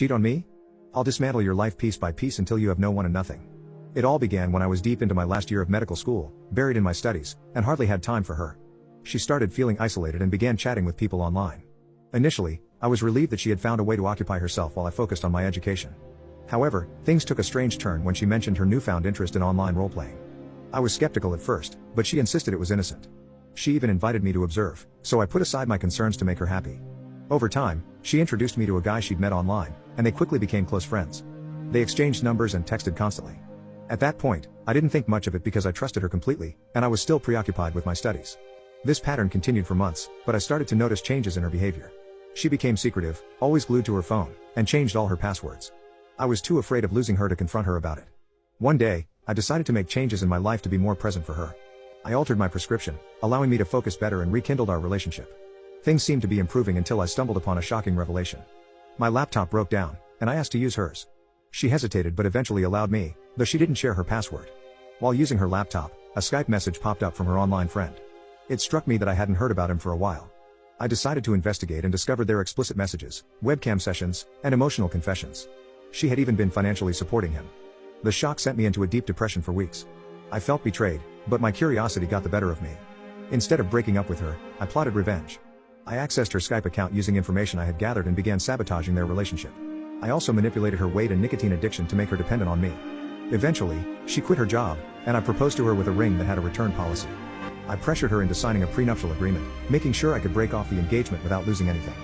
Cheat on me? I'll dismantle your life piece by piece until you have no one and nothing. It all began when I was deep into my last year of medical school, buried in my studies, and hardly had time for her. She started feeling isolated and began chatting with people online. Initially, I was relieved that she had found a way to occupy herself while I focused on my education. However, things took a strange turn when she mentioned her newfound interest in online role-playing. I was skeptical at first, but she insisted it was innocent. She even invited me to observe, so I put aside my concerns to make her happy. Over time, she introduced me to a guy she'd met online, and they quickly became close friends. They exchanged numbers and texted constantly. At that point, I didn't think much of it because I trusted her completely, and I was still preoccupied with my studies. This pattern continued for months, but I started to notice changes in her behavior. She became secretive, always glued to her phone, and changed all her passwords. I was too afraid of losing her to confront her about it. One day, I decided to make changes in my life to be more present for her. I altered my prescription, allowing me to focus better and rekindled our relationship. Things seemed to be improving until I stumbled upon a shocking revelation. My laptop broke down, and I asked to use hers. She hesitated but eventually allowed me, though she didn't share her password. While using her laptop, a Skype message popped up from her online friend. It struck me that I hadn't heard about him for a while. I decided to investigate and discovered their explicit messages, webcam sessions, and emotional confessions. She had even been financially supporting him. The shock sent me into a deep depression for weeks. I felt betrayed, but my curiosity got the better of me. Instead of breaking up with her, I plotted revenge. I accessed her Skype account using information I had gathered and began sabotaging their relationship. I also manipulated her weight and nicotine addiction to make her dependent on me. Eventually, she quit her job, and I proposed to her with a ring that had a return policy. I pressured her into signing a prenuptial agreement, making sure I could break off the engagement without losing anything.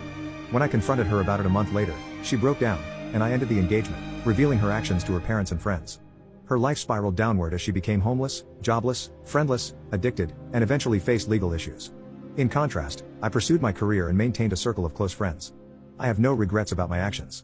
When I confronted her about it a month later, she broke down, and I ended the engagement, revealing her actions to her parents and friends. Her life spiraled downward as she became homeless, jobless, friendless, addicted, and eventually faced legal issues. In contrast, I pursued my career and maintained a circle of close friends. I have no regrets about my actions.